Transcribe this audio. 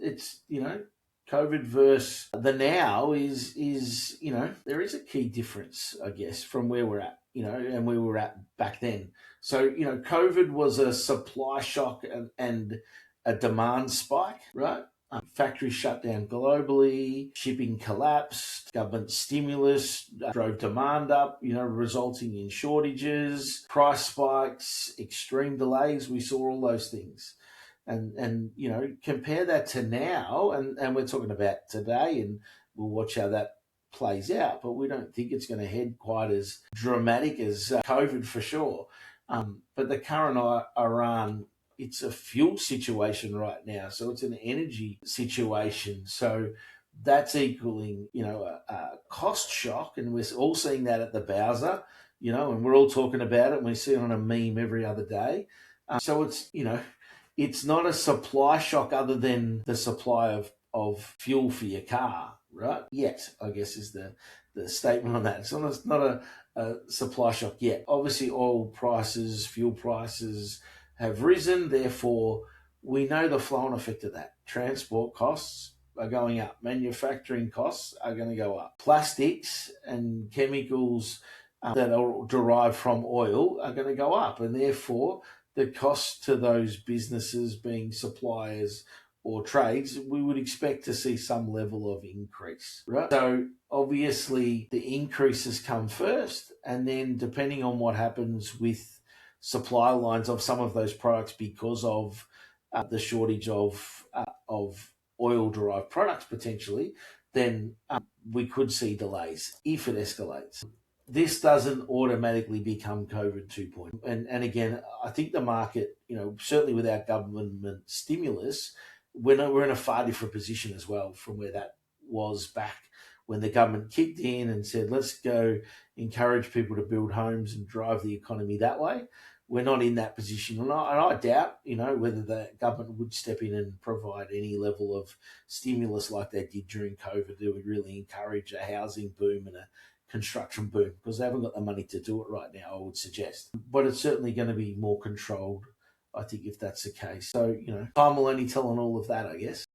it's COVID versus the now is there is a key difference, I guess, from where we're at, and where we were at back then. So COVID was a supply shock and a demand spike, right? Factories shut down globally, shipping collapsed, government stimulus drove demand up, resulting in shortages, price spikes, extreme delays. We saw all those things. And compare that to now, and we're talking about today, and we'll watch how that plays out, but we don't think it's going to head quite as dramatic as COVID for sure. But the current Iran, it's a fuel situation right now, so it's an energy situation. So that's equaling, a cost shock, and we're all seeing that at the Bowser, and we're all talking about it, and we see it on a meme every other day. So it's not a supply shock other than the supply of fuel for your car, right? Yet, I guess, is the statement on that. It's not a supply shock yet. Obviously, oil prices, fuel prices have risen. Therefore, we know the flow-on effect of that. Transport costs are going up. Manufacturing costs are going to go up. Plastics and chemicals that are derived from oil are going to go up. And therefore, the cost to those businesses, being suppliers or trades, we would expect to see some level of increase, right? So obviously the increases come first, and then depending on what happens with supply lines of some of those products because of the shortage of oil-derived products potentially, then we could see delays if it escalates. This doesn't automatically become COVID 2.0. And again, I think the market, certainly without government stimulus, we're in a far different position as well from where that was back when the government kicked in and said, let's go encourage people to build homes and drive the economy that way. We're not in that position. And I doubt, whether the government would step in and provide any level of stimulus like they did during COVID that would really encourage a housing boom and a construction boom, because they haven't got the money to do it right now, I would suggest. But it's certainly going to be more controlled, I think, if that's the case. So, time will only tell on all of that, I guess.